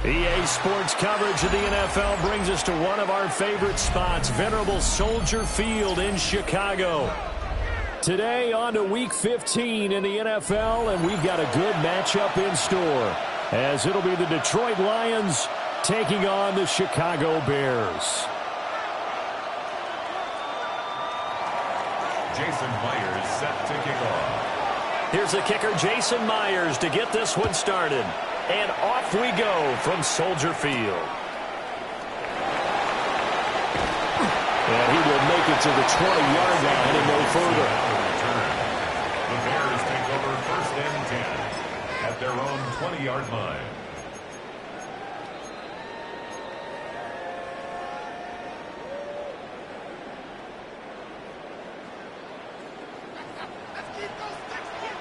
EA Sports coverage of the NFL brings us to one of our favorite spots, venerable Soldier Field in Chicago. Today on to Week 15 in the NFL, and we've got a good matchup in store, as it'll be the Detroit Lions taking on the Chicago Bears. Jason Myers set to kick off. Here's the kicker, Jason Myers, to get this one started. And off we go from Soldier Field. And he will make it to the 20-yard line and no further. The Bears take over 1st and 10 at their own 20-yard line.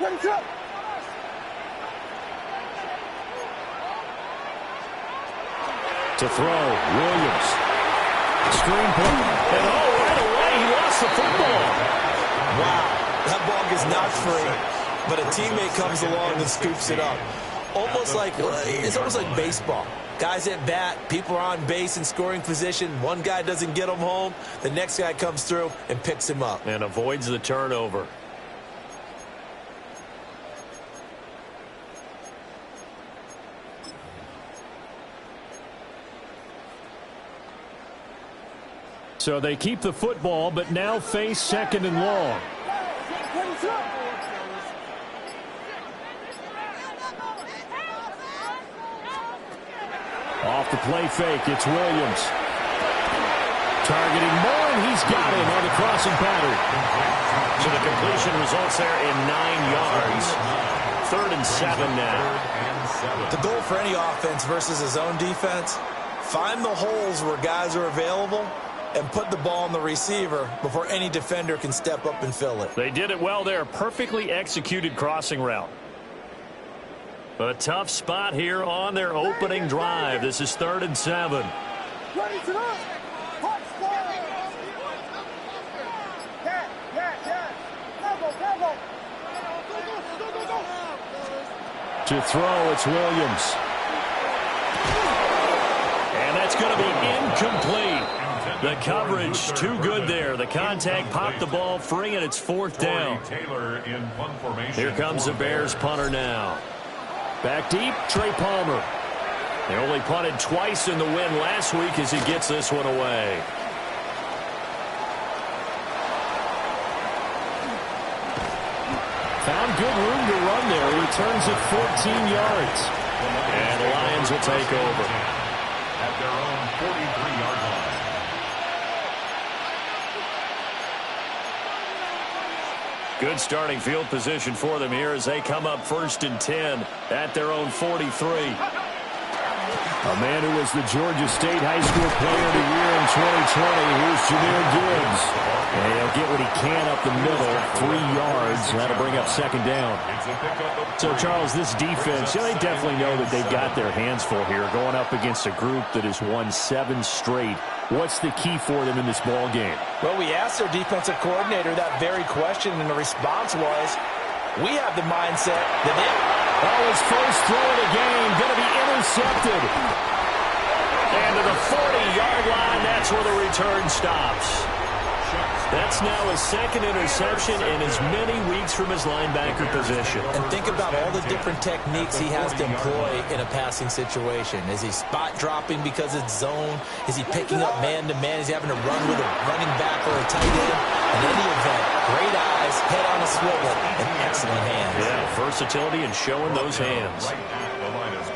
Ready, up. To throw, Williams. Screen play. And right away, he lost the football. Wow, that ball gets knocked free, but a teammate comes along and scoops it up. It's almost like baseball. Guys at bat, people are on base in scoring position. One guy doesn't get him home. The next guy comes through and picks him up. And avoids the turnover. So they keep the football, but now face 2nd and long. Off the play fake, it's Williams. Targeting Moore, and he's got him on the crossing pattern. So the completion results there in 9 yards. 3rd and 7 now. The goal for any offense versus his own defense, find the holes where guys are available and put the ball on the receiver before any defender can step up and fill it. They did it well there. Perfectly executed crossing route. A tough spot here on their opening drive. This is 3rd and 7. To throw, it's Williams. And that's going to be incomplete. The coverage too good there. The contact popped the ball free, and it's 4th down. Here comes the Bears punter now. Back deep, Trey Palmer. They only punted twice in the win last week as he gets this one away. Found good room to run there. He returns it 14 yards. And the Lions will take over. At their own 43-yard line. Good starting field position for them here as they come up 1st and 10 at their own 43. A man who was the Georgia State High School Player of the Year in 2020. Here's Jahmyr Gibbs. And he'll get what he can up the middle. 3 yards. That'll bring up 2nd down. So, Charles, this defense, they definitely know that they've got their hands full here, going up against a group that has won 7 straight What's the key for them in this ball game? Well, we asked their defensive coordinator that very question, and the response was, we have the mindset that they... Oh, his first throw of the game going to be intercepted. And to the 40-yard line, that's where the return stops. That's now his second interception in as many weeks from his linebacker position. And think about all the different techniques he has to employ in a passing situation. Is he spot dropping because it's zone? Is he picking up man-to-man? Is he having to run with a running back or a tight end? In any event, great eyes, head on a swivel, and excellent hands. Yeah, versatility and showing those hands.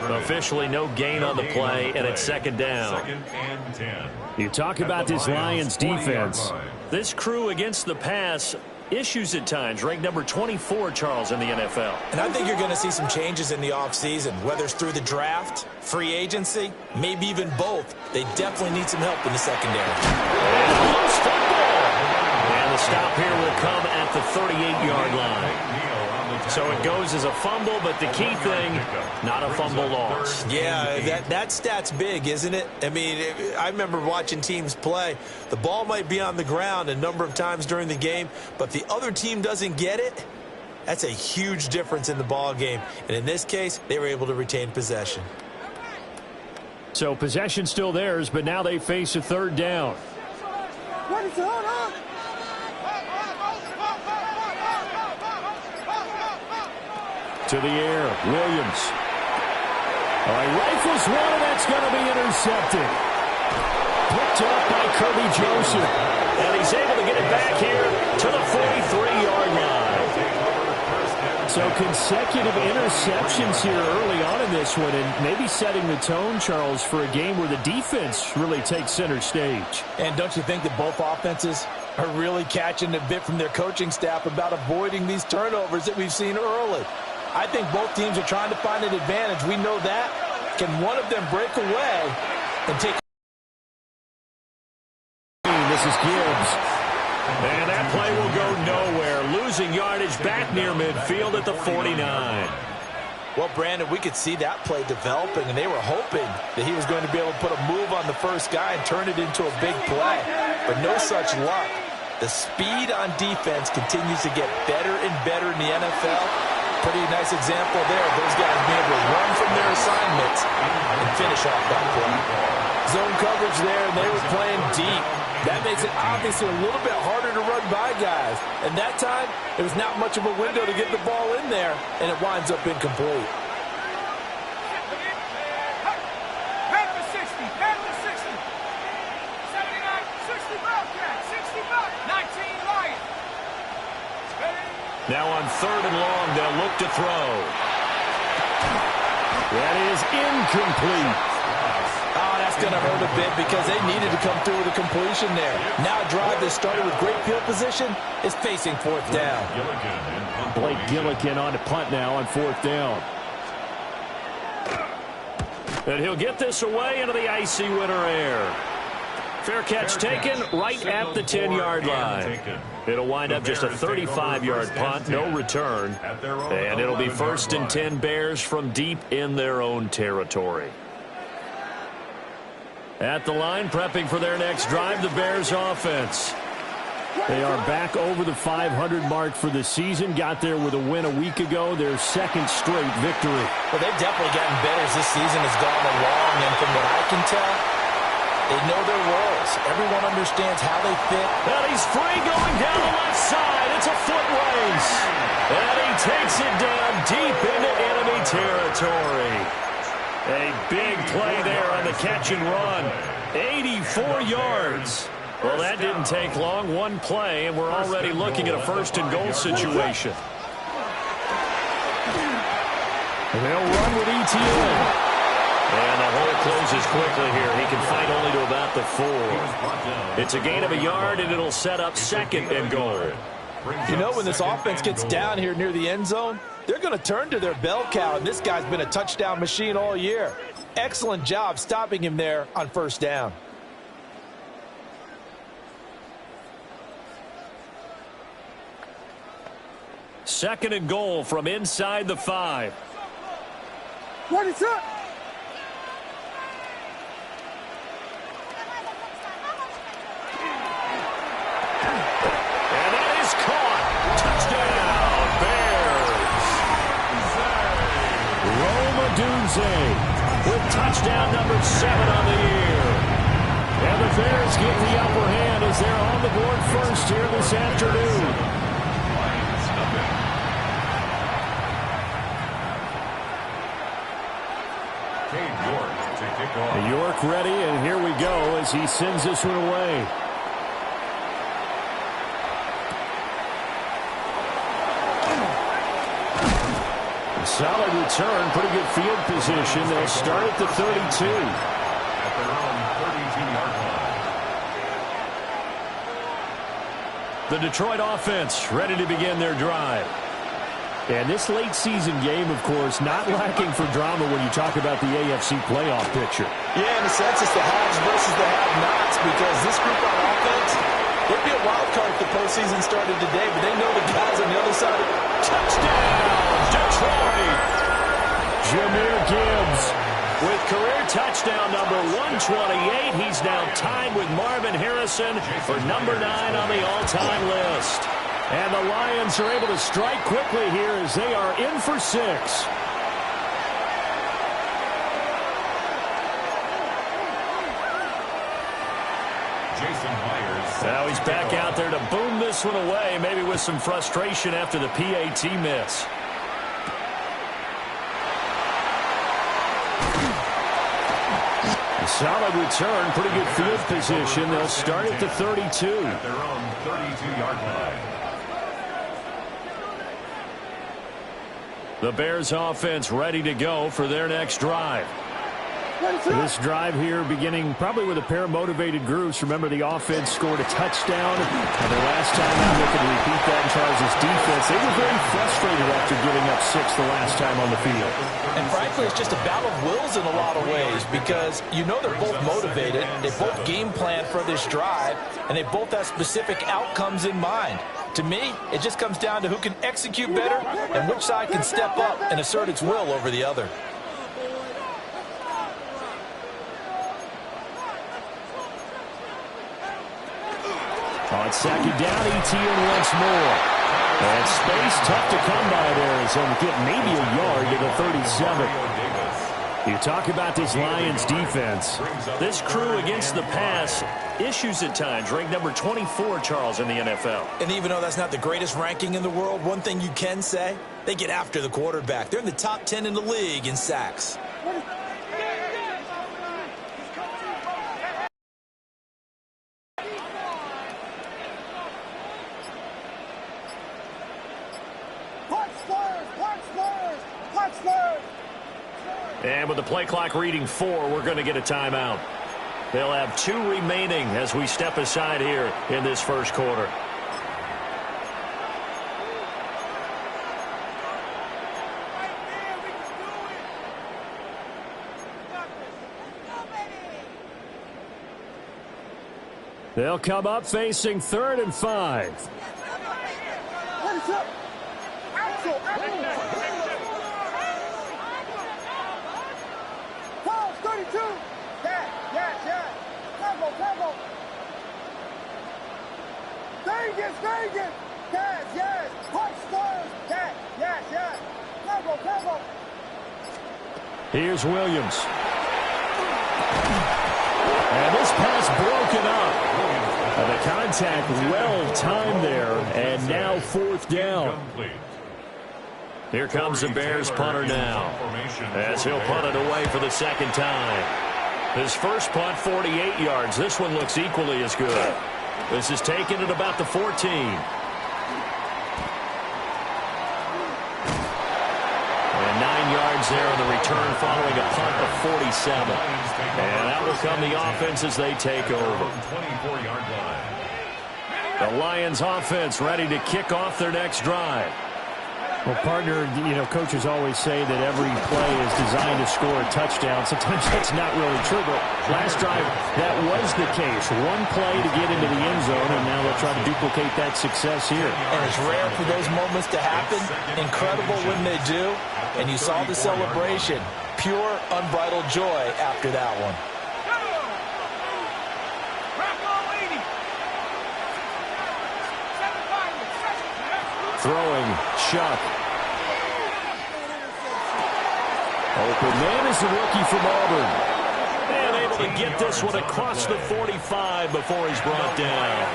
Officially no gain on the play, and it's second down. Second and 10. You talk about this Lions defense. This crew against the pass, issues at times, ranked number 24, Charles, in the NFL. And I think you're going to see some changes in the offseason, whether it's through the draft, free agency, maybe even both. They definitely need some help in the secondary. And a loose football. And the stop here will come at the 38-yard line. So it goes as a fumble, but the key thing, not a fumble loss. Yeah, that stat's big, isn't it? I mean, I remember watching teams play. The ball might be on the ground a number of times during the game, but the other team doesn't get it. That's a huge difference in the ball game. And in this case, they were able to retain possession. So possession still theirs, but now they face a third down. What is going on? To the air, Williams. All right, rifles one, and that's going to be intercepted. Picked up by Kirby Joseph. And he's able to get it back here to the 43-yard line. So consecutive interceptions here early on in this one, and maybe setting the tone, Charles, for a game where the defense really takes center stage. And don't you think that both offenses are really catching a bit from their coaching staff about avoiding these turnovers that we've seen early? I think both teams are trying to find an advantage. We know that. Can one of them break away and take... This is Gibbs. And that play will go nowhere. Losing yardage back near midfield at the 49. Well, Brandon, we could see that play developing, and they were hoping that he was going to be able to put a move on the first guy and turn it into a big play. But no such luck. The speed on defense continues to get better and better in the NFL. Pretty nice example there of those guys being able to run from their assignments and finish off that play. Zone coverage there, and they were playing deep. That makes it obviously a little bit harder to run by guys. And that time, there was not much of a window to get the ball in there, and it winds up incomplete. Now on third and long, they'll look to throw. That is incomplete. Oh, that's going to hurt a bit because they needed to come through with a completion there. Now a drive that started with great field position is facing fourth down. Blake Gillikin on the punt now on fourth down. And he'll get this away into the icy winter air. Fair catch taken right at the 10-yard line. It'll wind up just a 35-yard punt, no return. And it'll be first and 10 Bears from deep in their own territory. At the line, prepping for their next drive, the Bears offense. They are back over the 500 mark for the season. Got there with a win a week ago, their second straight victory. Well, they've definitely gotten better as this season has gone along, and from what I can tell, they know their roles. Everyone understands how they fit. And he's free going down the left side. It's a foot race. And he takes it down deep into enemy territory. A big play there on the catch and run. 84 yards. Well, that didn't take long. One play, and we're already looking at a first and goal situation. They'll run with ETN. And the hole closes quickly here. He can fight only to about the 4. It's a gain of a yard, and it'll set up second and goal. You know, when this offense gets down here near the end zone, they're going to turn to their bell cow, and this guy's been a touchdown machine all year. Excellent job stopping him there on first down. Second and goal from inside the 5. What is up? Jose with touchdown number 7 on the year. And the Bears get the upper hand as they're on the board first here this afternoon. York ready, and here we go as he sends this one away. Solid return, pretty good field position. They'll start at the 32. At their own 32-yard line. The Detroit offense ready to begin their drive. And this late season game, of course, not lacking for drama when you talk about the AFC playoff picture. Yeah, in a sense, it's the haves versus the have-nots, because this group on offense, it'd be a wild card if the postseason started today, but they know the guys on the other side. Touchdown, Detroit! Jahmyr Gibbs with career touchdown number 128. He's now tied with Marvin Harrison for number 9 on the all-time list. And the Lions are able to strike quickly here as they are in for 6. Now he's back out there to boom this one away, maybe with some frustration after the PAT miss. A solid return, pretty good field position. They'll start at the 32. At their own 32-yard line. The Bears offense ready to go for their next drive. This drive here beginning probably with a pair of motivated groups. Remember, the offense scored a touchdown. And the last time out, looking to repeat that in Charles' defense. They were very frustrated after giving up 6 the last time on the field. And frankly, it's just a battle of wills in a lot of ways, because you know they're both motivated. They both game plan for this drive, and they both have specific outcomes in mind. To me, it just comes down to who can execute better and which side can step up and assert its will over the other. On second down, ETN once more. And space tough to come by there as they'll get maybe a yard to the 37. You talk about this Lions defense. This crew against the pass, issues at times, ranked number 24, Charles, in the NFL. And even though that's not the greatest ranking in the world, one thing you can say, they get after the quarterback. They're in the top 10 in the league in sacks. And with the play clock reading 4, we're going to get a timeout. They'll have 2 remaining as we step aside here in this first quarter. They'll come up facing 3rd and 5. Here's Williams. And this pass broken up. The contact well timed there, and now 4th down. Here comes the Bears punter now, as he'll punt it away for the second time. His first punt, 48 yards. This one looks equally as good. This is taken at about the 14. And 9 yards there on the return following a punt of 47. And out will come the offense as they take over. 24-yard line. The Lions offense ready to kick off their next drive. Well, partner, you know, coaches always say that every play is designed to score a touchdown. Sometimes that's not really true, but last drive, that was the case. One play to get into the end zone, and now they'll try to duplicate that success here. And it's rare for those moments to happen. Incredible when they do. And you saw the celebration. Pure, unbridled joy after that one. Throwing, Chuck. Open man is the rookie from Auburn. And able to get this one across the 45 before he's brought down.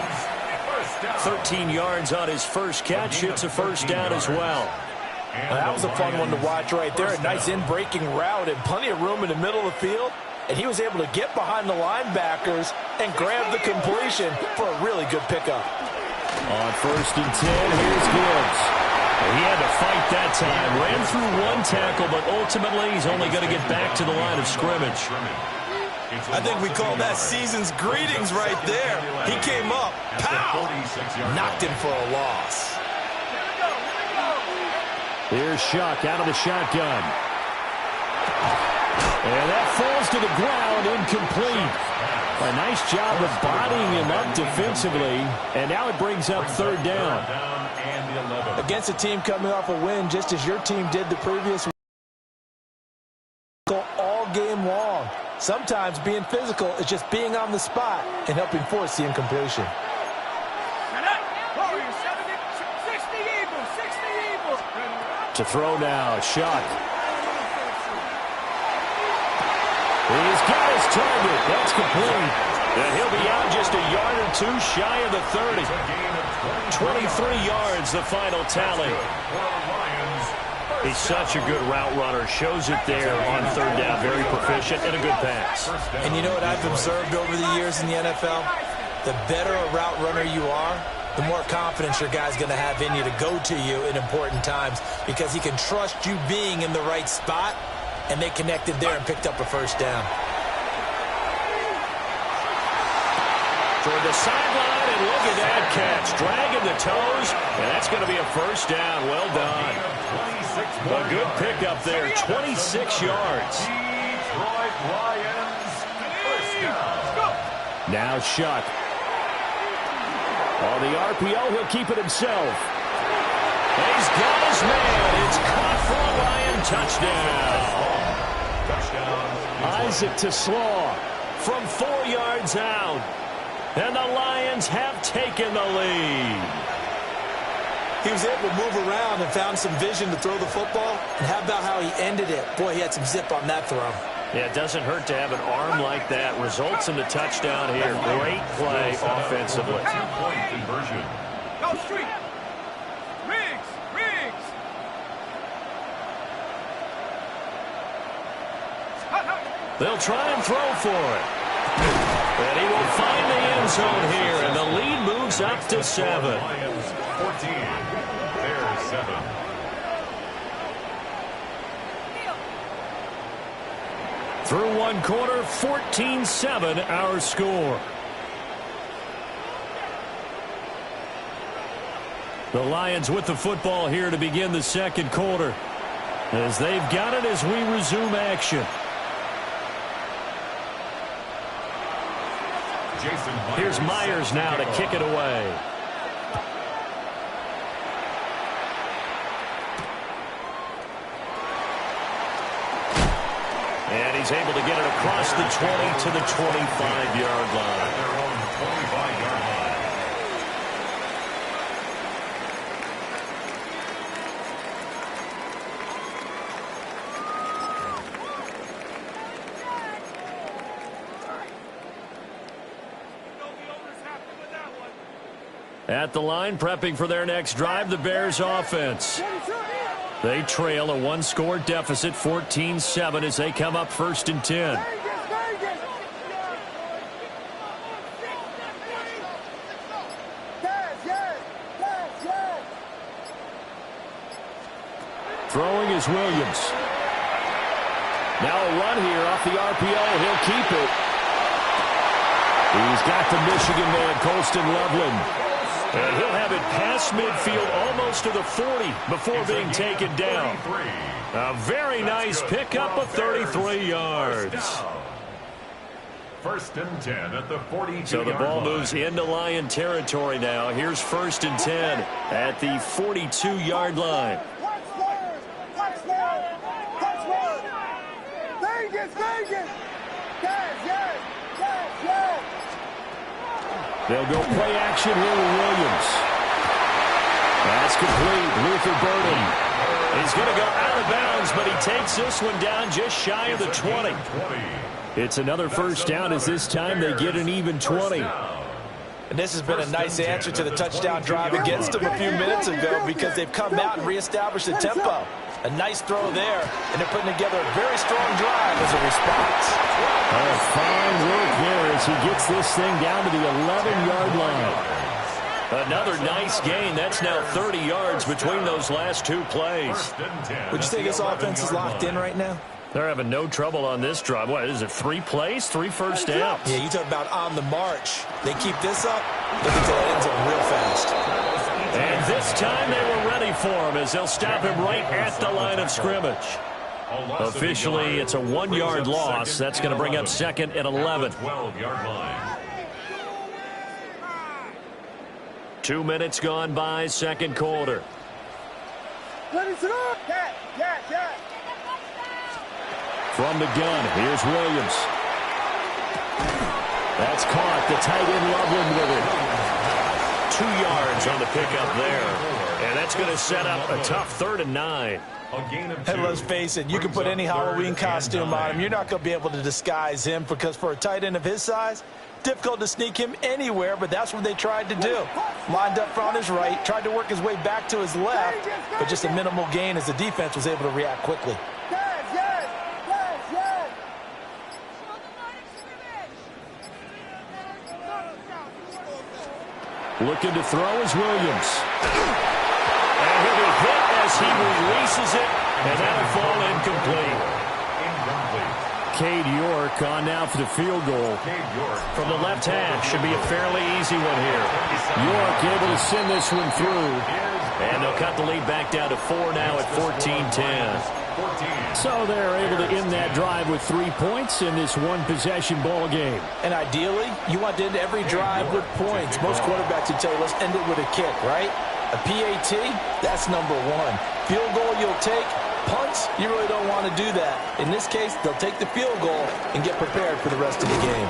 13 yards on his first catch. It's a first down as well. That was a fun one to watch right there. A nice in-breaking route and plenty of room in the middle of the field. And he was able to get behind the linebackers and grab the completion for a really good pickup. On 1st and 10, here's Gibbs. He had to fight that time. Ran through one tackle, but ultimately he's only going to get back to the line of scrimmage. I think we call that season's greetings right there. He came up, pow! Knocked him for a loss. Here's Shuck out of the shotgun. And that falls to the ground, incomplete. A nice job of bodying him up defensively. And now it brings up 3rd down. Against a team coming off a win, just as your team did the previous week, all game long. Sometimes being physical is just being on the spot and helping force the incompletion. To throw now, Shuck. He's got his target. That's complete. And he'll be out just a yard or two shy of the 30. 23 yards, the final tally. He's such a good route runner. Shows it there on 3rd down. Very proficient and a good pass. And you know what I've observed over the years in the NFL? The better a route runner you are, the more confidence your guy's going to have in you to go to you in important times because he can trust you being in the right spot, and they connected there and picked up a first down. Toward the sideline, and look at that catch. Dragging the toes, and that's going to be a first down. Well done. A good pickup there, 26 yards. Now Shuck. On the RPO, he'll keep it himself. He's got his man. It's caught for a Lion touchdown. Isaac to Slaw from 4 yards out. And the Lions have taken the lead. He was able to move around and found some vision to throw the football. And how about how he ended it? Boy, he had some zip on that throw. Yeah, it doesn't hurt to have an arm like that. Results in the touchdown here. Great play offensively. Two-point conversion. Go street. Riggs. They'll try and throw for it. And he will find the end zone here, and the lead moves up to 7. Lions 14. Bears 7. Through one quarter, 14-7 our score. The Lions with the football here to begin the second quarter, as they've got it as we resume action. Here's Myers now to kick it away. And he's able to get it across the 20 to the 25-yard line. Their own 25-yard line. At the line, prepping for their next drive, the Bears offense. They trail a one-score deficit, 14-7, as they come up 1st and 10. Throwing is Williams. Now a run here off the RPO. He'll keep it. He's got the Michigan man, Colston Loveland. And he'll have it past midfield almost to the 40 before being taken down. A very nice pickup of 33 yards. 1st and 10 at the 42-yard line. So the ball moves into Lion territory now. Here's 1st and 10 at the 42-yard line. They'll go play action here with Williams. That's complete. Luther Burden. He's going to go out of bounds, but he takes this one down just shy of the 20. It's another first down as this time they get an even 20. And this has been a nice answer to the touchdown drive against them a few minutes ago because they've come out and reestablished the tempo. A nice throw there, and they're putting together a very strong drive as a response. Fine work there as he gets this thing down to the 11-yard line. Another nice gain. That's now 30 yards between those last two plays. Would you say this offense is locked in right now? They're having no trouble on this drive. What is it, 3 plays, 3 first downs? Yeah, you talk about on the march. They keep this up, look until it ends up real fast. And this time they were ready for him as they'll stop him right at the line of scrimmage. Officially, it's a 1-yard loss. That's going to bring up second and 11. 12-yard line. 2 minutes gone by, second quarter. From the gun, here's Williams. That's caught. The tight end Loveland with it. 2 yards on the pickup there. And that's going to set up a tough 3rd and 9. And let's face it, you can put any Halloween costume on him. You're not going to be able to disguise him because for a tight end of his size, difficult to sneak him anywhere, but that's what they tried to do. Lined up on his right, tried to work his way back to his left, but just a minimal gain as the defense was able to react quickly. Looking to throw is Williams. And he'll be hit as he releases it, and that'll fall incomplete. Cade York on now for the field goal. From the left half, should be a fairly easy one here. York able to send this one through. And they'll cut the lead back down to 4 now at 14-10. So they're able to end that drive with 3 points in this one-possession ball game. And ideally, you want to end every drive with points. Most quarterbacks would tell you, let's end it with a kick, right? A PAT, that's number 1. Field goal you'll take. Punts, you really don't want to do that. In this case, they'll take the field goal and get prepared for the rest of the game.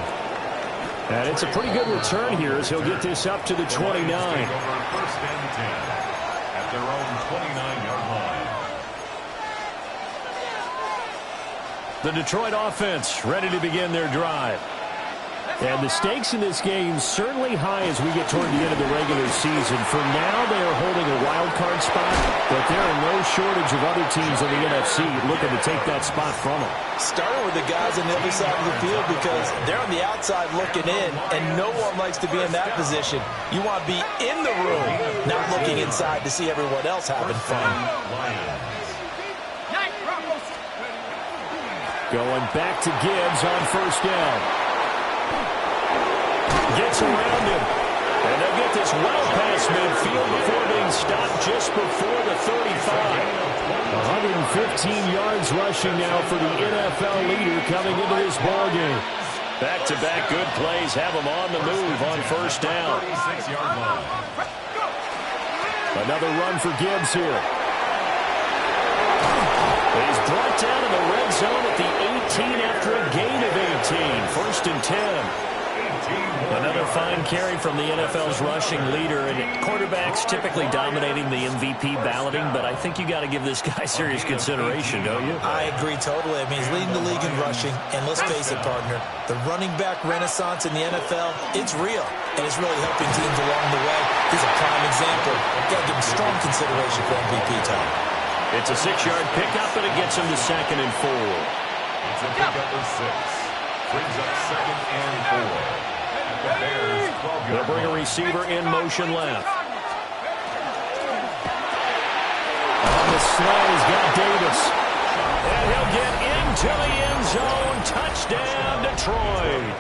And it's a pretty good return here as he'll get this up to the 29. First and 10 at their own 29-yard line. The Detroit offense ready to begin their drive. And the stakes in this game certainly high as we get toward the end of the regular season. For now, they are holding a wild card spot, but there are no shortage of other teams in the NFC looking to take that spot from them. Starting with the guys on the other side of the field because they're on the outside looking in, and no one likes to be in that position. You want to be in the room, not looking inside to see everyone else having fun. Going back to Gibbs on first down. Gets around him. And they'll get this well past midfield before being stopped just before the 35. 115 yards rushing now for the NFL leader coming into this ball game. Back-to-back good plays have him on the move on first down. 36-yard line. Another run for Gibbs here. He's brought down in the red zone at the 18 after a gain of 18. First and 10. Another fine carry from the NFL's rushing leader, and quarterbacks typically dominating the MVP balloting, but I think you got to give this guy serious consideration, don't you? I agree totally. I mean, he's leading the league in rushing, and let's face it, partner, the running back renaissance in the NFL, it's real, and it's really helping teams along the way. He's a prime example. Got to give him strong consideration for MVP time. It's a 6-yard pickup, and it gets him to 2nd and 4. It's a pickup of 6. Brings up 2nd and 4. They'll bring a receiver in motion left. On the slide, he's got Davis. And he'll get into the end zone. Touchdown, Detroit.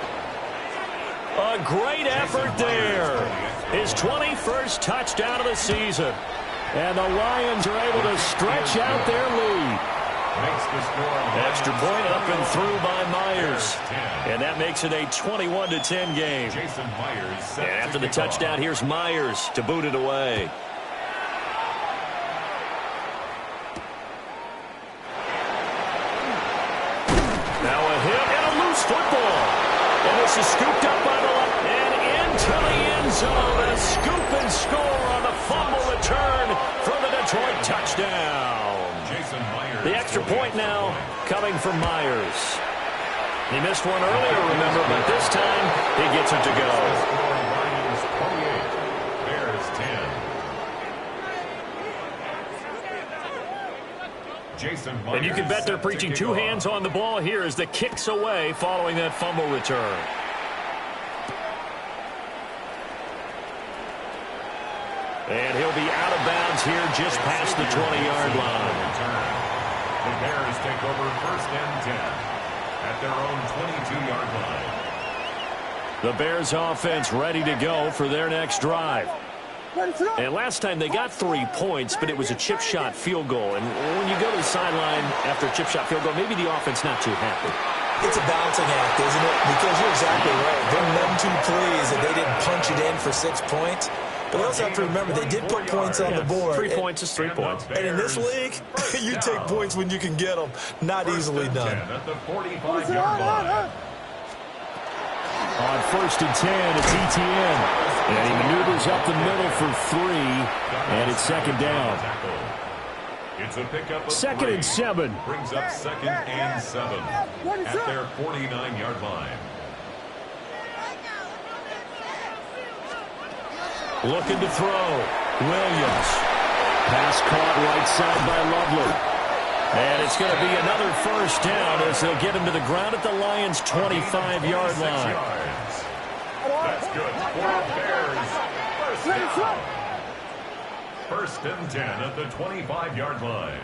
A great effort there. His 21st touchdown of the season. And the Lions are able to stretch out their lead. Extra point up and through by Myers. And that makes it a 21-10 game. And after the touchdown, here's Myers to boot it away. Now a hit and a loose football. And this is scooped up by the left and into the end zone. A scoop and score on the fumble return for the Detroit touchdown. The extra point now coming from Myers. He missed one earlier, remember, but this time he gets it to go. Lions 28, Bears 10. And you can bet they're preaching two hands on the ball here as the kick's away following that fumble return. And he'll be out of bounds here just past the 20-yard line. The Bears take over first and 10 at their own 22-yard line. The Bears offense ready to go for their next drive. And last time they got 3 points, but it was a chip shot field goal. And when you go to the sideline after a chip shot field goal, maybe the offense not too happy. It's a balancing act, isn't it? Because you're exactly right. They're none too pleased that they didn't punch it in for 6 points. But you also have to remember, they did put points on the board. 3 points is 3 points. And in this league, you take points when you can get them. Not easily done. At the 45-yard line. On first and 10, it's ETN. And he maneuvers up the middle for 3. And it's second down. It's a pickup of 2nd and 7. Brings up 2nd and 7 at their 49-yard line. Looking to throw. Williams. Pass caught right side by Lovely. And it's going to be another first down as they'll get him to the ground at the Lions' 25-yard line. That's good for Bears. First down. First and 10 at the 25-yard line.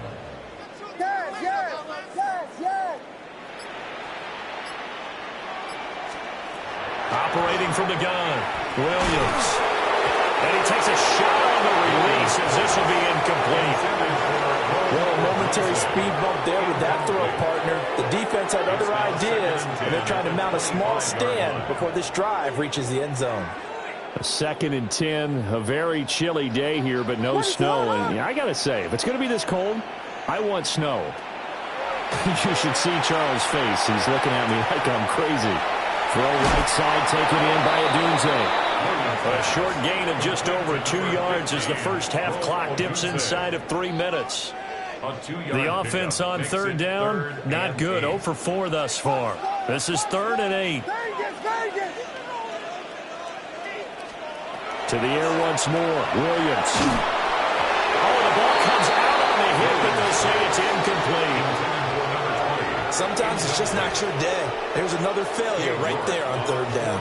Operating from the gun. Williams. And he takes a shot on the release as this will be incomplete. Well, a momentary speed bump there with that throw, partner. The defense had other ideas, and they're trying to mount a small stand before this drive reaches the end zone. A 2nd and 10, a very chilly day here, but no snow. And I got to say, if it's going to be this cold, I want snow. You should see Charles' face. He's looking at me like I'm crazy. Throw right side taken in by Adunze. A short gain of just over 2 yards as the first half clock dips inside of 3 minutes. The offense on third down, not good. 0 for 4 thus far. This is 3rd and 8. To the air once more. Williams. Oh, the ball comes out on the hit, but they'll say it's incomplete. Sometimes it's just not your day. There's another failure right there on third down.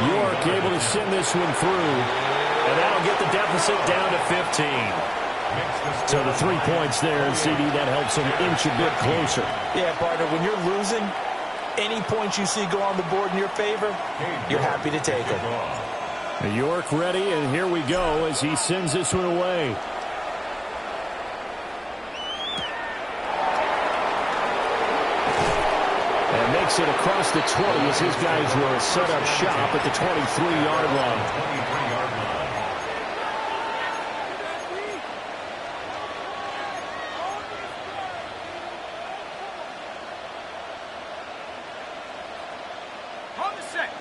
York able to send this one through. And that'll get the deficit down to 15. So the 3 points there, and CD, that helps them inch a bit closer. Yeah, partner, when you're losing, any points you see go on the board in your favor, you're happy to take them. York ready, and here we go as he sends this one away. And makes it across the 20 as his guys will set up shop at the 23-yard line.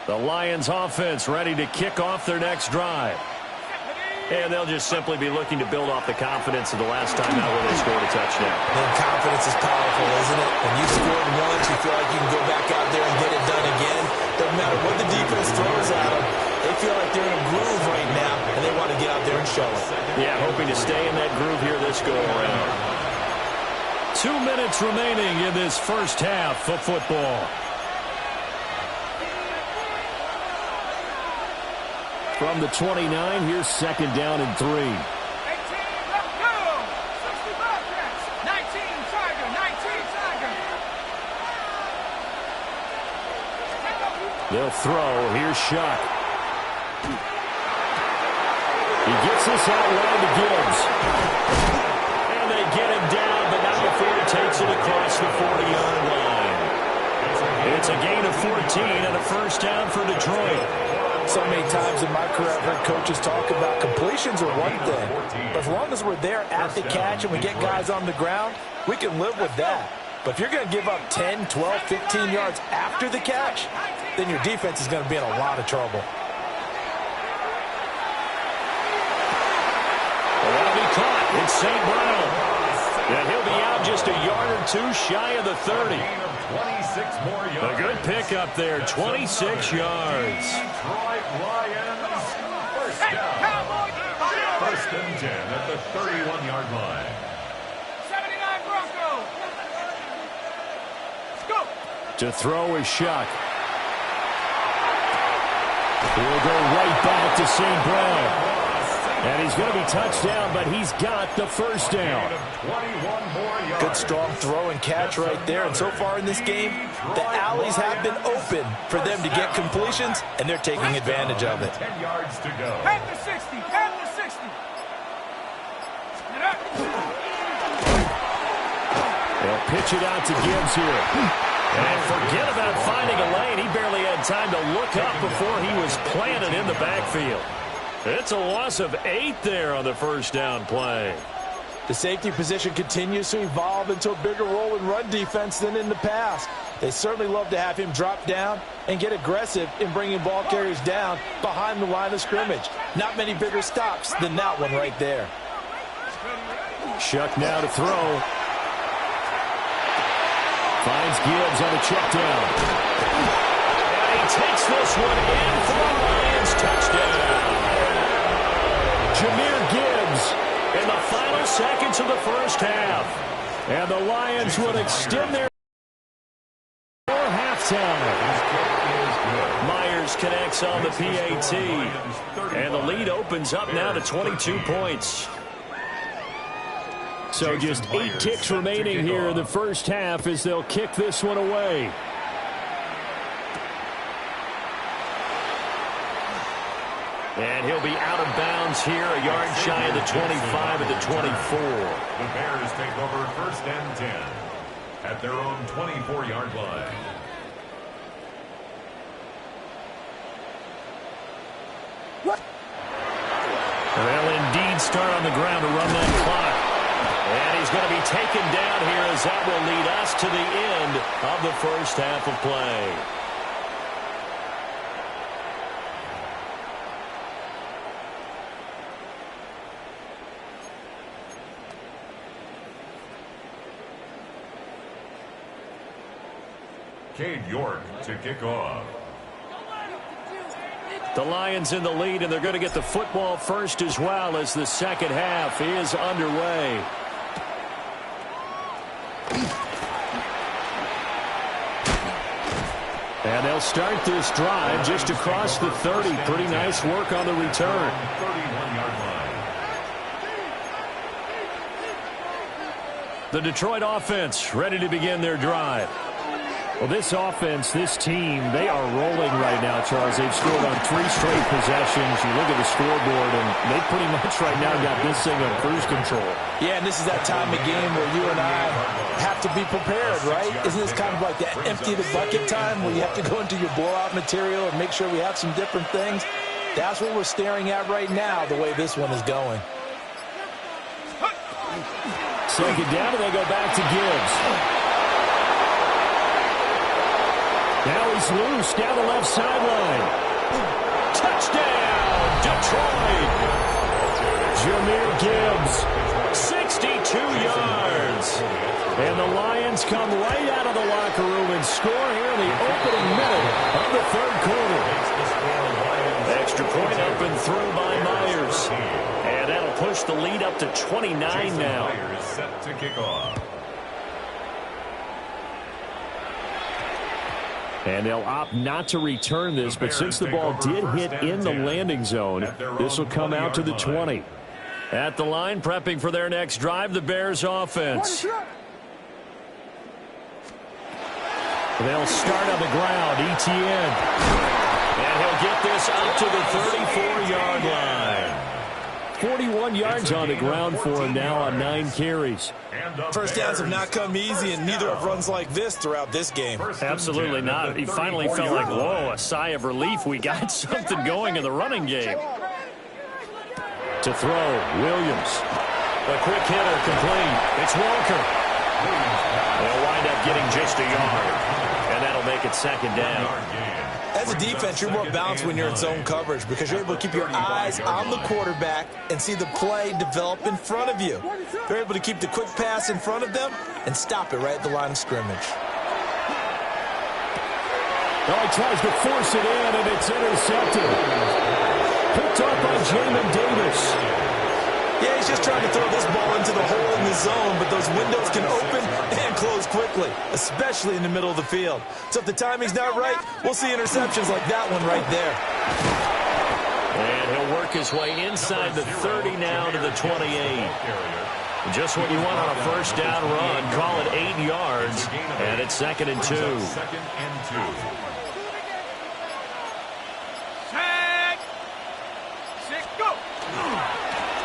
The Lions offense ready to kick off their next drive. And they'll just simply be looking to build off the confidence of the last time out where they scored a touchdown. And confidence is powerful, isn't it? When you scored once, you feel like you can go back out there and get it done again. Doesn't matter what the defense throws at them. They feel like they're in a groove right now, and they want to get out there and show it. Yeah, hoping to stay in that groove here this go-around. 2 minutes remaining in this first half of football. From the 29, here's second down and 3. 18, let's go! 65 reps. 19, Tiger, 19, Tiger. They'll throw. Here's Shuck. He gets this out wide to Gibbs. And they get him down, but not before he takes it across the 40-yard line. It's a gain of 14 and a first down for Detroit. So many times in my career, I've heard coaches talk about completions are one thing. But as long as we're there at the catch and we get guys on the ground, we can live with that. But if you're going to give up 10, 12, 15 yards after the catch, then your defense is going to be in a lot of trouble. That'll be caught it's St. Brown. And he'll be out just a yard or two shy of the 30. A good pickup there, 26 yards. Detroit Lions, first down. First and 10 at the 31-yard line. 79 Broncos. Let's go. To throw is Shuck. He'll go right back to St. Brown. And he's going to be touched down, but he's got the first down. Good strong throw and catch right there. And so far in this game, the alleys have been open for them to get completions, and they're taking advantage of it. 10 yards to go. Pass the 60. Pass the 60. Split up. They'll pitch it out to Gibbs here. And forget about finding a lane. He barely had time to look up before he was planted in the backfield. It's a loss of 8 there on the first down play. The safety position continues to evolve into a bigger role in run defense than in the past. They certainly love to have him drop down and get aggressive in bringing ball carriers down behind the line of scrimmage. Not many bigger stops than that one right there. Shuck now to throw. Finds Gibbs on a check down. And he takes this one in for a Lions touchdown. Jahmyr Gibbs in the final seconds of the first half. And the Lions will extend their halftime. Myers connects on the PAT. And the lead opens up now to 22 points. So just 8 ticks remaining here in the first half as they'll kick this one away. And he'll be out of bounds here, a yard shy of the 25 at the 24. The Bears take over first and 10 at their own 24-yard line. They'll indeed start on the ground to run that clock. And he's going to be taken down here as that will lead us to the end of the first half of play. Cade York to kick off. The Lions in the lead, and they're going to get the football first as well as the second half is underway. And they'll start this drive just across the 30. Pretty nice work on the return. 31-yard line. The Detroit offense ready to begin their drive. Well, this offense, this team, they are rolling right now, Charles. They've scored on 3 straight possessions. You look at the scoreboard, and they pretty much right now got this thing on cruise control. Yeah, and this is that time of game where you and I have to be prepared, right? Isn't this kind of like that empty the bucket time where you have to go into your blowout material and make sure we have some different things? That's what we're staring at right now, the way this one is going. Second down, and they go back to Gibbs. Now he's loose down the left sideline. Touchdown, Detroit. Jahmyr Gibbs, 62 yards. And the Lions come right out of the locker room and score here in the opening minute of the third quarter. Extra point up and through by Myers. And that'll push the lead up to 29 now. Myers set to kick off. And they'll opt not to return this, but since the ball did hit in the landing zone, this will come out to the 20. At the line, prepping for their next drive, the Bears offense. They'll start on the ground, Etienne. And he'll get this up to the 34-yard line. 41 yards on the ground for him now on 9 carries. First downs have not come easy, and neither have runs like this throughout this game. Absolutely not. He finally felt like, whoa, a sigh of relief. We got something going in the running game. To throw, Williams. A quick hitter complete. It's Walker. They'll wind up getting just a yard. And that'll make it second down. As a defense, you're more balanced when you're in zone coverage because you're able to keep your eyes on the quarterback and see the play develop in front of you. They're able to keep the quick pass in front of them and stop it right at the line of scrimmage. Oh, he tries to force it in, and it's intercepted. Picked up by Jamin Davis. Yeah, he's just trying to throw this ball into the hole in the zone, but those windows can open and close quickly, especially in the middle of the field. So if the timing's not right, we'll see interceptions like that one right there. And he'll work his way inside the 30 now to the 28. Just what you want on a first down run. Call it 8 yards, and it's 2nd and 2.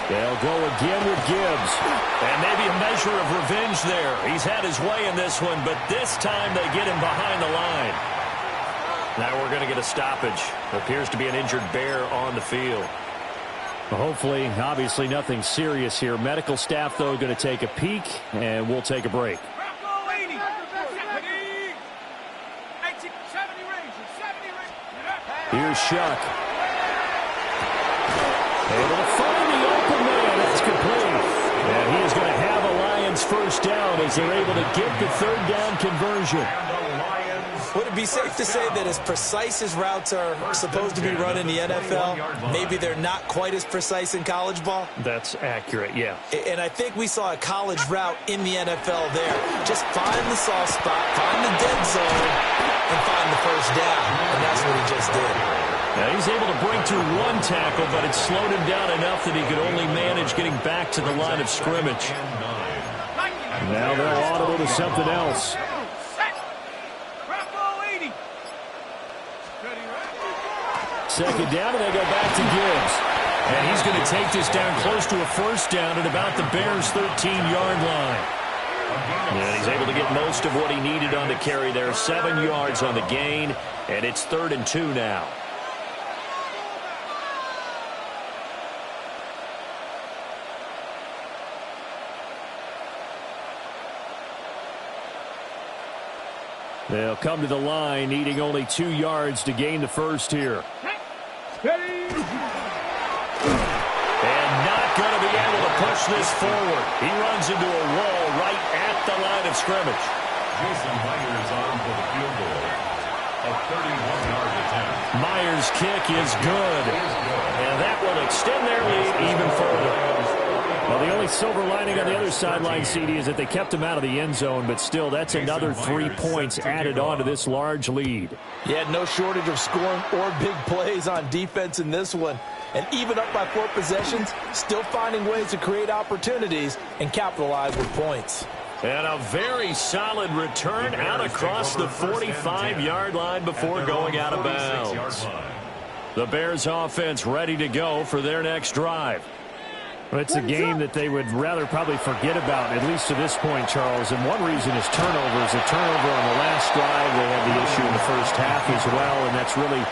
They'll go again with Gibbs. And maybe a measure of revenge there. He's had his way in this one, but this time they get him behind the line. Now we're going to get a stoppage. Appears to be an injured Bear on the field. Well, hopefully, obviously nothing serious here. Medical staff, though, going to take a peek, and we'll take a break. Here's Shuck. Able to find the open man. That's complete. And he is going to have a Lions first down as they're able to get the third down conversion. Would it be safe to say that as precise as routes are supposed to be run in the NFL, maybe they're not quite as precise in college ball? That's accurate, yeah. And I think we saw a college route in the NFL there. Just find the soft spot, find the dead zone, and find the first down. And that's what he just did. Now he's able to break through one tackle, but it slowed him down enough that he could only manage getting back to the line of scrimmage. Now they'll audible to something else. Second down, and they go back to Gibbs. And he's going to take this down close to a first down at about the Bears' 13-yard line. And he's able to get most of what he needed on the carry there. 7 yards on the gain, and it's 3rd and 2 now. They'll come to the line, needing only 2 yards to gain the first here. And not going to be able to push this forward. He runs into a wall right at the line of scrimmage. Jason Myers on for the field goal. A 31-yard attempt. Myers' kick is good. And that will extend their lead even further. Well, the only silver lining on the other sideline, CD, is that they kept him out of the end zone, but still, that's another 3 points added on to this large lead. Yeah, no shortage of scoring or big plays on defense in this one. And even up by 4 possessions, still finding ways to create opportunities and capitalize with points. And a very solid return out across the 45-yard line before going out of bounds. The Bears offense ready to go for their next drive. Well, it's a game that they would rather probably forget about, at least to this point, Charles. And one reason is turnovers. A turnover on the last drive. They had the issue in the first half as well, and that's really,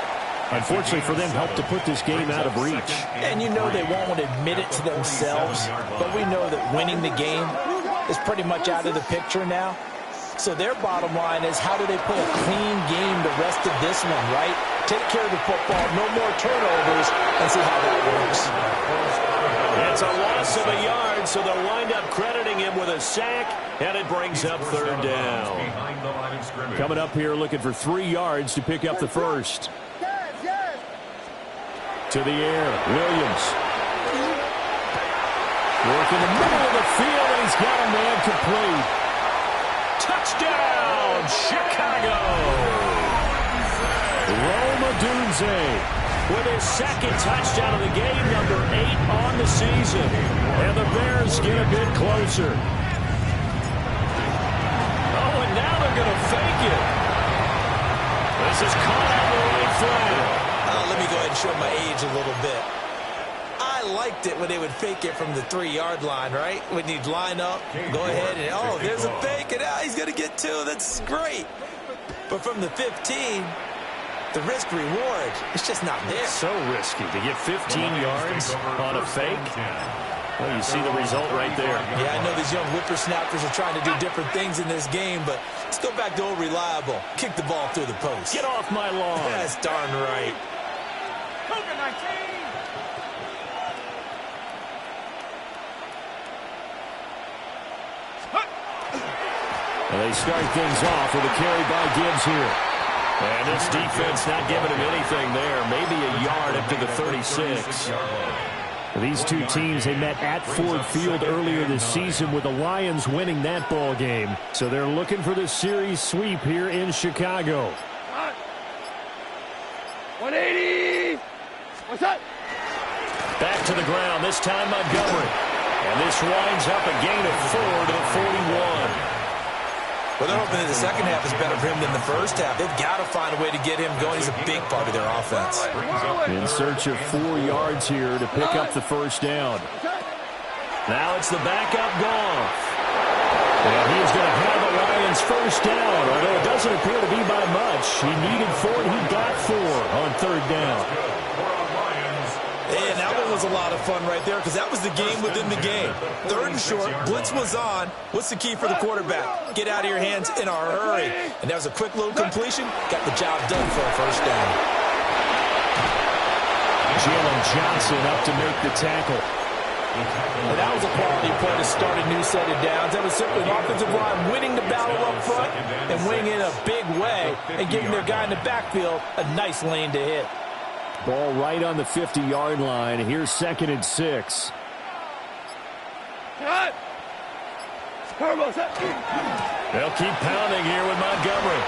unfortunately for them, helped to put this game out of reach. And you know they won't admit it to themselves, but we know that winning the game is pretty much out of the picture now. So their bottom line is, how do they play a clean game the rest of this one, right? Take care of the football, no more turnovers, and see how that works. It's a loss of a yard, so they'll wind up crediting him with a sack, and it brings up 3rd down. Coming up here looking for 3 yards to pick up the first. To the air, Williams. Work in the middle of the field, and he's got a man complete. Touchdown, Chicago! Rome Odunze with his second touchdown of the game, number 8 on the season. And the Bears get a bit closer. Oh, and now they're going to fake it. This is caught on the right flag. Let me go ahead and show my age a little bit. I liked it when they would fake it from the 3-yard line, right? When you'd line up, go ahead and, oh, there's a fake, and he's going to get 2. That's great. But from the 15, the risk-reward, it's just not there. So risky to get 15 yards on a fake. Well, you see the result right there. Yeah, I know these young whippersnappers are trying to do different things in this game, but let's go back to old reliable. Kick the ball through the post. Get off my lawn. That's darn right. Cougar 19. And they start things off with a carry by Gibbs here. And this defense not giving him anything there. Maybe a yard up to the 36. These two teams, they met at Ford Field earlier this season with the Lions winning that ball game. So they're looking for the series sweep here in Chicago. 180. What's that? Back to the ground, this time Montgomery. And this winds up a gain of 4 to the 41. Well, they're hoping that the second half is better for him than the first half. They've got to find a way to get him going. He's a big part of their offense. In search of 4 yards here to pick up the first down. Now it's the backup Goff. And he is going to have the Lions first down, although it doesn't appear to be by much. He needed 4, and he got 4 on third down. And that one was a lot of fun right there because that was the game within the game. Third and short, blitz was on. What's the key for the quarterback? Get out of your hands in a hurry. And that was a quick little completion. Got the job done for a first down. Jalen Johnson up to make the tackle. And that was a quality play to start a new set of downs. That was simply an offensive line winning the battle up front and winning in a big way and giving their guy in the backfield a nice lane to hit. Ball right on the 50-yard line. Here's 2nd and 6. They'll keep pounding here with Montgomery.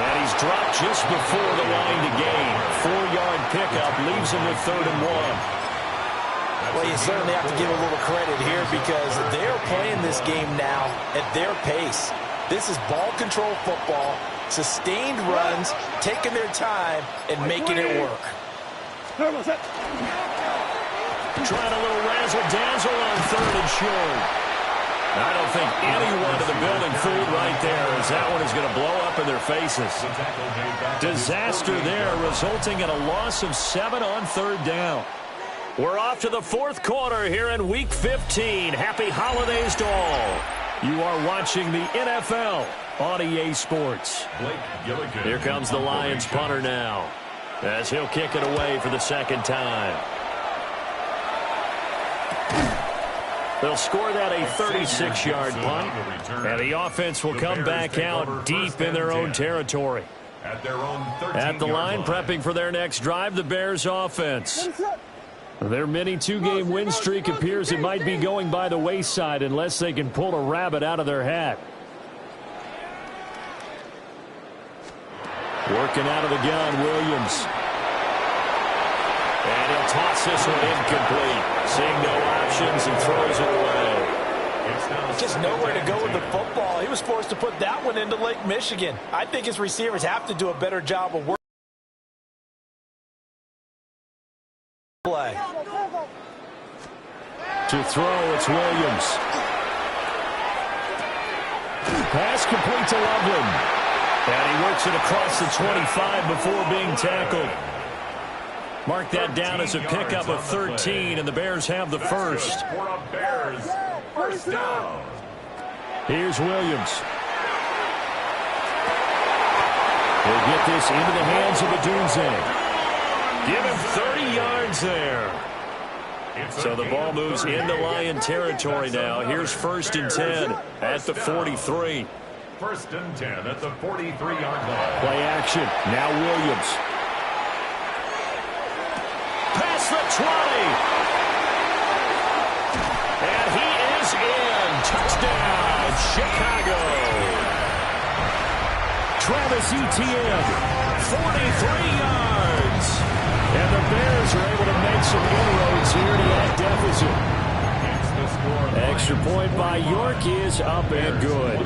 And he's dropped just before the line to gain. 4-yard pickup leaves him with 3rd and 1. Well, you certainly have to give a little credit here because they're playing this game now at their pace. This is ball control football, sustained runs, taking their time, and making it work. Trying a little razzle-dazzle on 3rd and short. I don't think anyone in the building fooled right there, as that one is going to blow up in their faces. Disaster there, resulting in a loss of 7 on 3rd down. We're off to the 4th quarter here in Week 15. Happy holidays to all. You are watching the NFL on EA Sports. Here comes the Lions punter now, as he'll kick it away for the 2nd time. They'll score that a 36-yard punt, and the offense will come back out deep in their own territory. At the line, prepping for their next drive, the Bears offense. Their mini 2-game win streak appears it might be going by the wayside unless they can pull a rabbit out of their hat. Working out of the gun, Williams. And he'll toss this one incomplete. Seeing no options and throws it away. Just nowhere to go with the football. He was forced to put that one into Lake Michigan. I think his receivers have to do a better job of work. Play. To throw, it's Williams. Pass complete to Loveland. And he works it across the 25 before being tackled. Mark that down as a pickup of 13, and the Bears have the first. First down. Here's Williams. He'll get this into the hands of Adunze. Give him 30 yards there. So the ball moves into Lion territory now. Here's 1st and 10 at the 43. 1st and 10 at the 43-yard line. Play action. Now Williams. Past the 20. And he is in. Touchdown, Chicago. Travis Etienne, 43 yards. And the Bears are able to make some inroads here to that deficit. Extra point by York is up and good.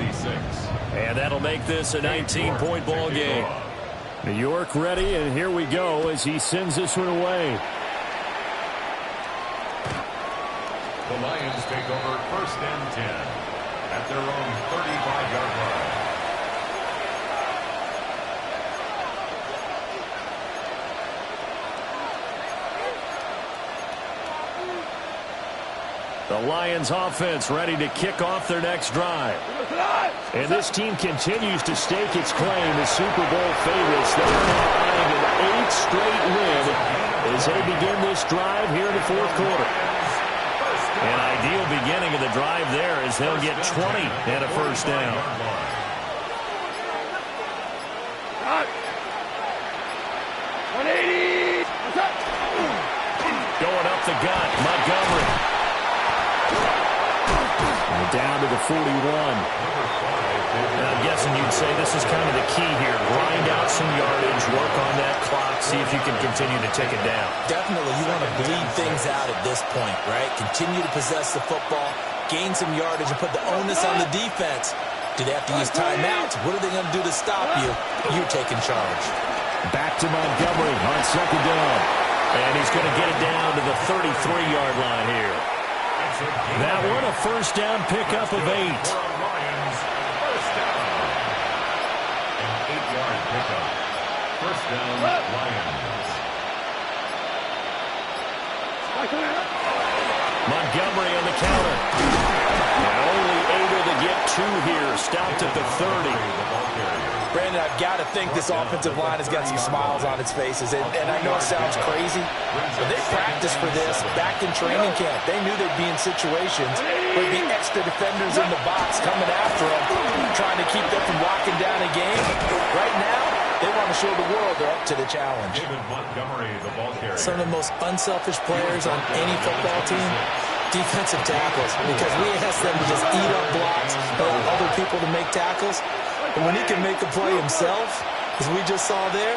And that'll make this a 19-point ball game. York ready, and here we go as he sends this one away. The Lions take over 1st and 10 at their own 35-yard line. The Lions offense ready to kick off their next drive. And this team continues to stake its claim as Super Bowl favorites. They are now eyeing an 8th straight win as they begin this drive here in the fourth quarter. An ideal beginning of the drive there as they'll get 20 and a first down. Going up the gut, Montgomery. And down to the 41. And I'm guessing you'd say this is kind of the key here. Grind out some yardage, work on that clock, see if you can continue to take it down. Definitely, you want to bleed things out at this point, right? Continue to possess the football, gain some yardage, and put the onus on the defense. Do they have to use timeouts? What are they going to do to stop you? You're taking charge. Back to Montgomery on second down. And he's going to get it down to the 33-yard line here. That one a first down pickup of 8. Lions, first down. An 8-yard pickup. First down, Lions. Montgomery on the counter. And only able to get 2 here. Stopped at the 30. Brandon, I've got to think this offensive line has got some smiles on its faces. And I know it sounds crazy, but they practiced for this back in training camp. They knew they'd be in situations where there'd be extra defenders in the box coming after them, trying to keep them from locking down a game. Right now, they want to show the world they're up to the challenge. Some of the most unselfish players on any football team, defensive tackles, because we ask them to just eat up blocks and allow other people to make tackles. And when he can make a play himself, as we just saw there,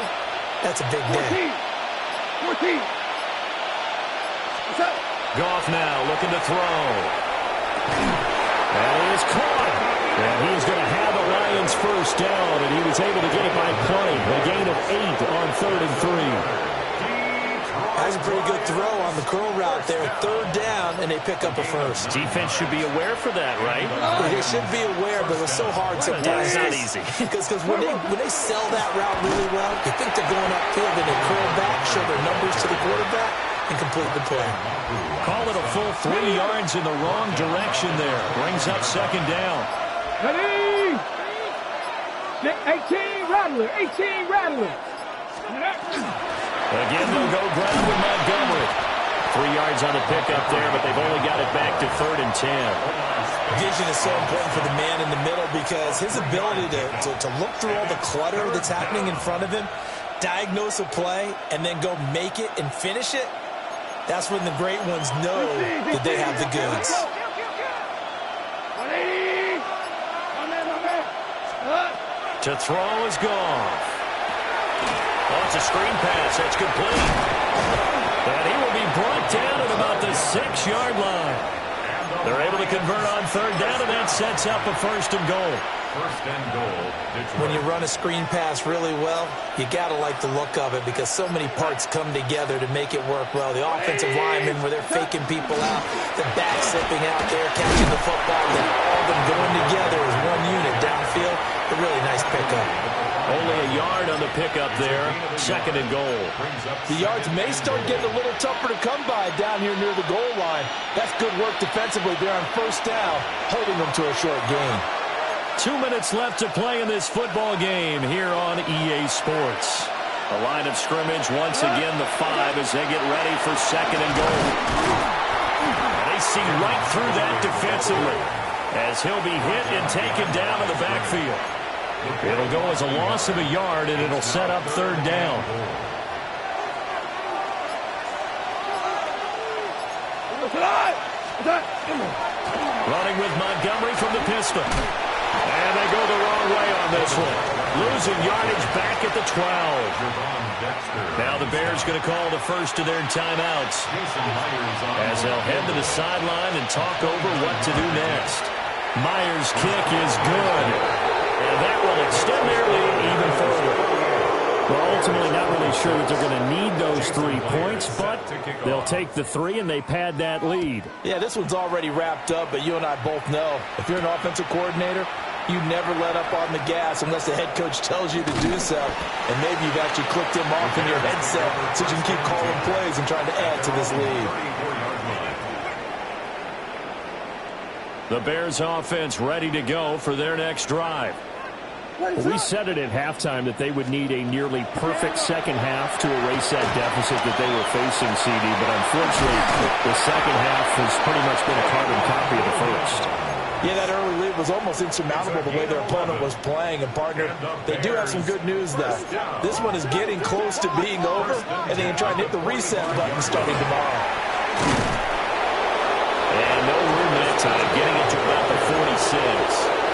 that's a big day. 14. Goff now looking to throw. And he is caught. And he's going to have a Lions first down, and he was able to get it by play. A gain of 8 on 3rd and 3. That's a pretty good throw on the curl route there. 3rd down, and they pick up a first. Defense should be aware for that, right? They should be aware, but it's so hard sometimes. It's not easy. Because when they sell that route really well, you think they're going upfield, and they curl back, show their numbers to the quarterback, and complete the play. Call it a full 3 yards in the wrong direction there. Brings up second down. Ready? 18 Rattler. 18 Rattler. Again, they'll go ground with Montgomery. 3 yards on the pickup there, but they've only got it back to 3rd and 10. Vision is so important for the man in the middle because his ability to look through all the clutter that's happening in front of him, diagnose a play, and then go make it and finish it, that's when the great ones know that they have the goods. To throw is Goff. Oh, it's a screen pass. That's complete. And he will be brought down at about the 6-yard line. They're able to convert on 3rd down, and that sets up a 1st and goal. 1st and goal. Detroit. When you run a screen pass really well, you got to like the look of it because so many parts come together to make it work well. The offensive linemen where they're faking people out, the back slipping out there, catching the football, and all of them going together as one unit downfield. A really nice pickup. Only a yard on the pickup there. 2nd and goal. The yards may start getting a little tougher to come by down here near the goal line. That's good work defensively there on 1st down, holding them to a short gain. 2 minutes left to play in this football game here on EA Sports. A line of scrimmage once again, the 5 as they get ready for 2nd and goal. And they see right through that defensively as he'll be hit and taken down in the backfield. It'll go as a loss of a yard, and it'll set up 3rd down. Running with Montgomery from the pistol. And they go the wrong way on this one. Losing yardage back at the 12. Now the Bears going to call the first of their timeouts as they'll head to the sideline and talk over what to do next. Myers' kick is good. And that will extend their lead even further. Well, ultimately not really sure that they're going to need those 3 points, but they'll take the 3 and they pad that lead. Yeah, this one's already wrapped up, but you and I both know if you're an offensive coordinator, you never let up on the gas unless the head coach tells you to do so. And maybe you've actually clicked him off in your headset so you can keep calling plays and trying to add to this lead. The Bears offense ready to go for their next drive. We said it at halftime that they would need a nearly perfect second half to erase that deficit that they were facing, CD. But unfortunately, the second half has pretty much been a carbon copy of the first. Yeah, that early lead was almost insurmountable the way their opponent was playing. And, partner, they do have some good news, though. This one is getting close to being over, and they can try and hit the reset button starting tomorrow. And no room that time, getting it to about the 46.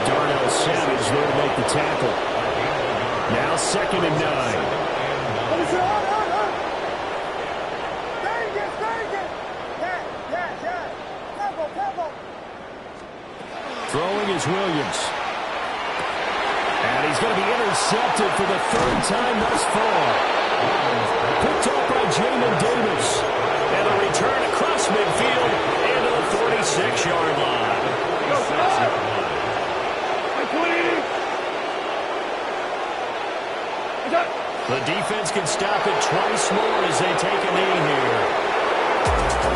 Darnell Savage there to make the tackle. Now 2nd and 9. Throwing is Williams. And he's going to be intercepted for the 3rd time thus far.